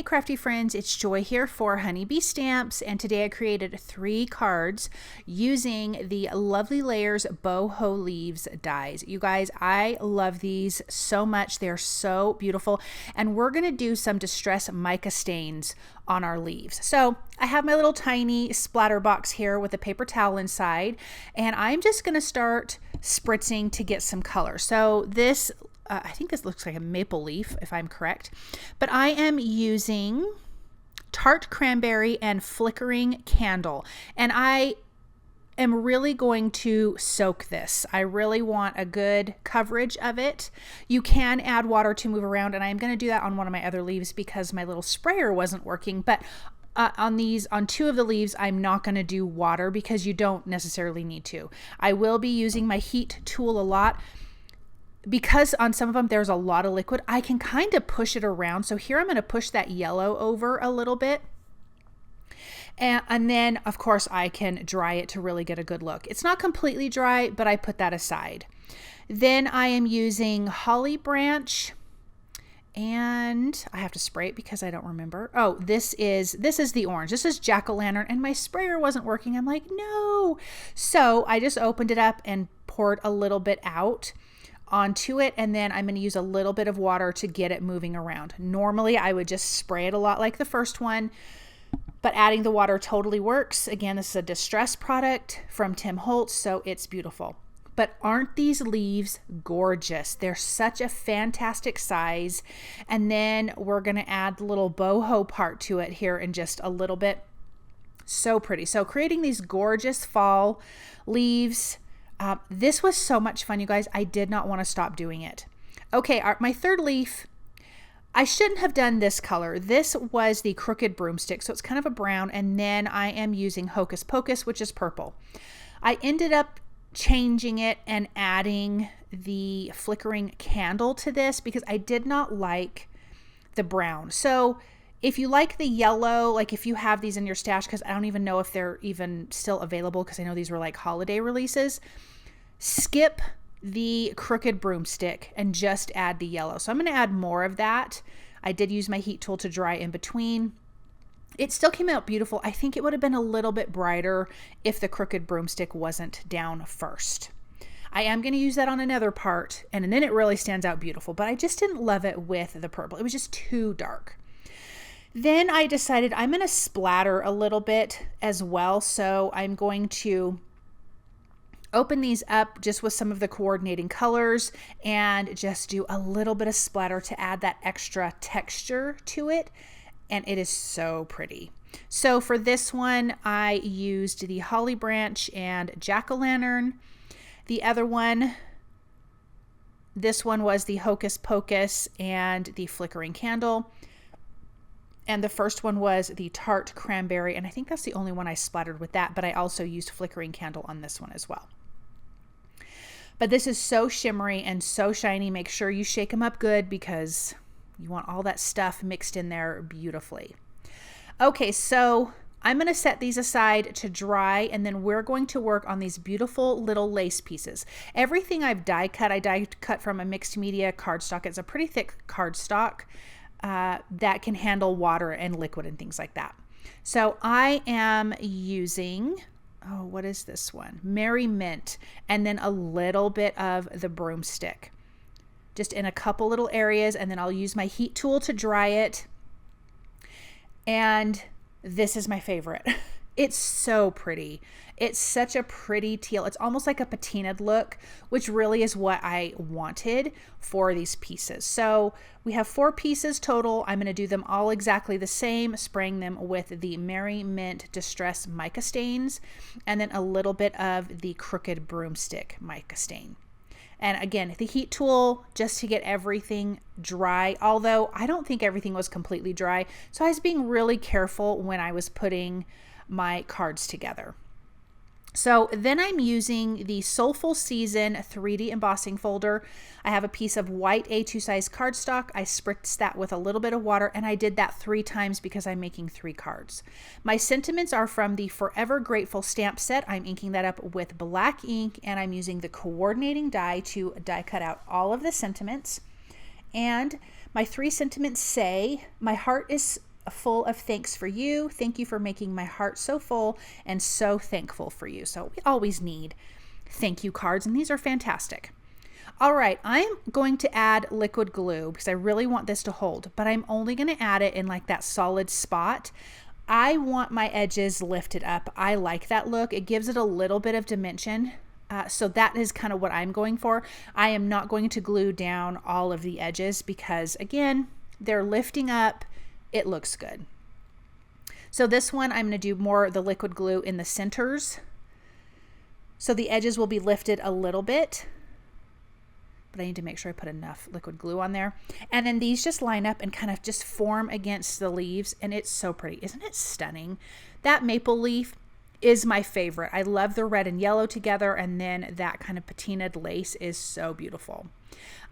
Hey crafty friends, it's Joy here for Honeybee Stamps, and today I created 3 cards using the Lovely Layers Boho Leaves dies. You guys, I love these so much. They're so beautiful, and we're going to do some distress mica stains on our leaves. So I have my little tiny splatter box here with a paper towel inside, and I'm just going to start spritzing to get some color. So this I think this looks like a maple leaf, if I'm correct, but I am using Tart Cranberry and Flickering Candle, and I am really going to soak this. I really want a good coverage of it. You can add water to move around, and I'm going to do that on one of my other leaves because my little sprayer wasn't working, but on 2 of the leaves, I'm not going to do water because you don't necessarily need to. I will be using my heat tool a lot. Because on some of them there's a lot of liquid, I can kind of push it around. So here I'm going to push that yellow over a little bit. And then, of course, I can dry it to really get a good look. It's not completely dry, but I put that aside. Then I am using Holly Branch, and I have to spray it because I don't remember. Oh, this is the orange. This is Jack-o'-lantern, and my sprayer wasn't working. I'm like, no. So I just opened it up and poured a little bit out onto it, and then I'm going to use a little bit of water to get it moving around. Normally I would just spray it a lot like the first one, but adding the water totally works. Again, this is a distress product from Tim Holtz, so it's beautiful. But aren't these leaves gorgeous? They're such a fantastic size. And then we're going to add the little boho part to it here in just a little bit. So pretty. So creating these gorgeous fall leaves. This was so much fun, you guys. I did not want to stop doing it. Okay, my third leaf, I shouldn't have done this color. This was the Crooked Broomstick, so it's kind of a brown, and then I am using Hocus Pocus, which is purple. I ended up changing it and adding the Flickering Candle to this because I did not like the brown. So if you like the yellow, like if you have these in your stash, because I don't even know if they're even still available because I know these were like holiday releases, skip the Crooked Broomstick and just add the yellow. So I'm going to add more of that. I did use my heat tool to dry in between. It still came out beautiful. I think it would have been a little bit brighter if the Crooked Broomstick wasn't down first. I am going to use that on another part, and then it really stands out beautiful, but I just didn't love it with the purple. It was just too dark. Then I decided I'm going to splatter a little bit as well. So I'm going to open these up just with some of the coordinating colors and just do a little bit of splatter to add that extra texture to it. And it is so pretty. So for this one, I used the Holly Branch and Jack-o'-lantern. The other one, this one was the Hocus Pocus and the Flickering Candle. And the first one was the Tart Cranberry, and I think that's the only one I splattered with that, but I also used Flickering Candle on this one as well. But this is so shimmery and so shiny. Make sure you shake them up good because you want all that stuff mixed in there beautifully. Okay, so I'm going to set these aside to dry, and then we're going to work on these beautiful little lace pieces. Everything I die cut from a mixed media cardstock. It's a pretty thick cardstock that can handle water and liquid and things like that. So I am using, oh, what is this one? Merry Mint, and then a little bit of the Broomstick, just in a couple little areas, and then I'll use my heat tool to dry it. And this is my favorite. It's so pretty. It's such a pretty teal. It's almost like a patinaed look, which really is what I wanted for these pieces. So we have 4 pieces total. I'm going to do them all exactly the same, spraying them with the Merry Mint Distress Mica Stains, and then a little bit of the Crooked Broomstick Mica Stain. And again, the heat tool just to get everything dry, although I don't think everything was completely dry. So I was being really careful when I was putting my cards together. So then I'm using the Soulful Season 3D embossing folder. I have a piece of white A2 size cardstock. I spritzed that with a little bit of water, and I did that 3 times because I'm making 3 cards. My sentiments are from the Forever Grateful stamp set. I'm inking that up with black ink, and I'm using the coordinating die to die cut out all of the sentiments. And my 3 sentiments say, my heart is full of thanks for you. Thank you for making my heart so full and so thankful for you. So we always need thank you cards, and these are fantastic. All right, I'm going to add liquid glue because I really want this to hold, but I'm only going to add it in like that solid spot. I want my edges lifted up. I like that look. It gives it a little bit of dimension. So that is kind of what I'm going for. I am not going to glue down all of the edges because, again, they're lifting up. It looks good. So this one, I'm going to do more of the liquid glue in the centers. So the edges will be lifted a little bit. But I need to make sure I put enough liquid glue on there. And then these just line up and kind of just form against the leaves. And it's so pretty. Isn't it stunning? That maple leaf is my favorite. I love the red and yellow together, and then that kind of patinaed lace is so beautiful.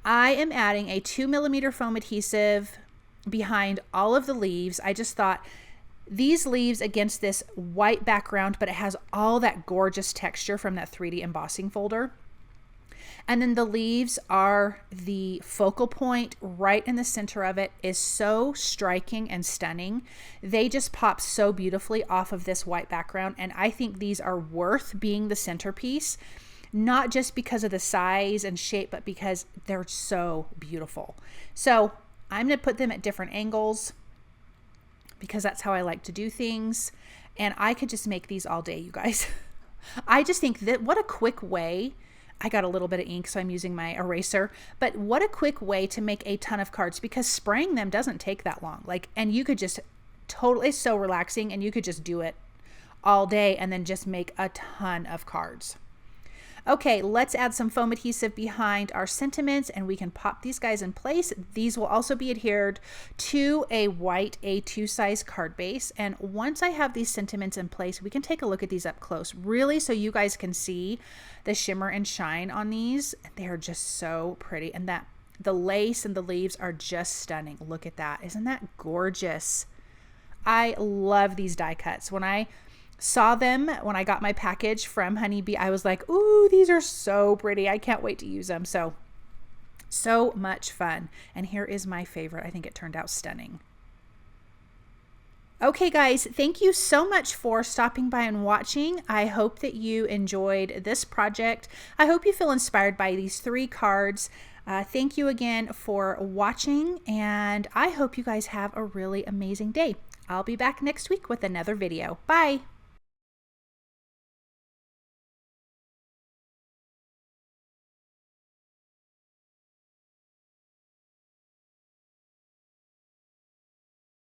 I am adding a 2mm foam adhesive behind all of the leaves. I just thought these leaves against this white background, but it has all that gorgeous texture from that 3D embossing folder. And then the leaves are the focal point. Right in the center of it is so striking and stunning. They just pop so beautifully off of this white background. And I think these are worth being the centerpiece, not just because of the size and shape, but because they're so beautiful. So I'm going to put them at different angles because that's how I like to do things. And I could just make these all day, you guys. I just think that what a quick way. I got a little bit of ink, so I'm using my eraser, but what a quick way to make a ton of cards, because spraying them doesn't take that long. And you could just totally, it's so relaxing, and you could just do it all day and then just make a ton of cards. Okay, let's add some foam adhesive behind our sentiments, and we can pop these guys in place. These will also be adhered to a white A2 size card base. And once I have these sentiments in place, we can take a look at these up close, really, so you guys can see the shimmer and shine on these. They are just so pretty. And that the lace and the leaves are just stunning. Look at that. Isn't that gorgeous? I love these die cuts. When I saw them, when I got my package from Honeybee, I was like, ooh, these are so pretty. I can't wait to use them. So much fun. And here is my favorite. I think it turned out stunning. Okay, guys, thank you so much for stopping by and watching. I hope that you enjoyed this project. I hope you feel inspired by these 3 cards. Thank you again for watching, and I hope you guys have a really amazing day. I'll be back next week with another video. Bye.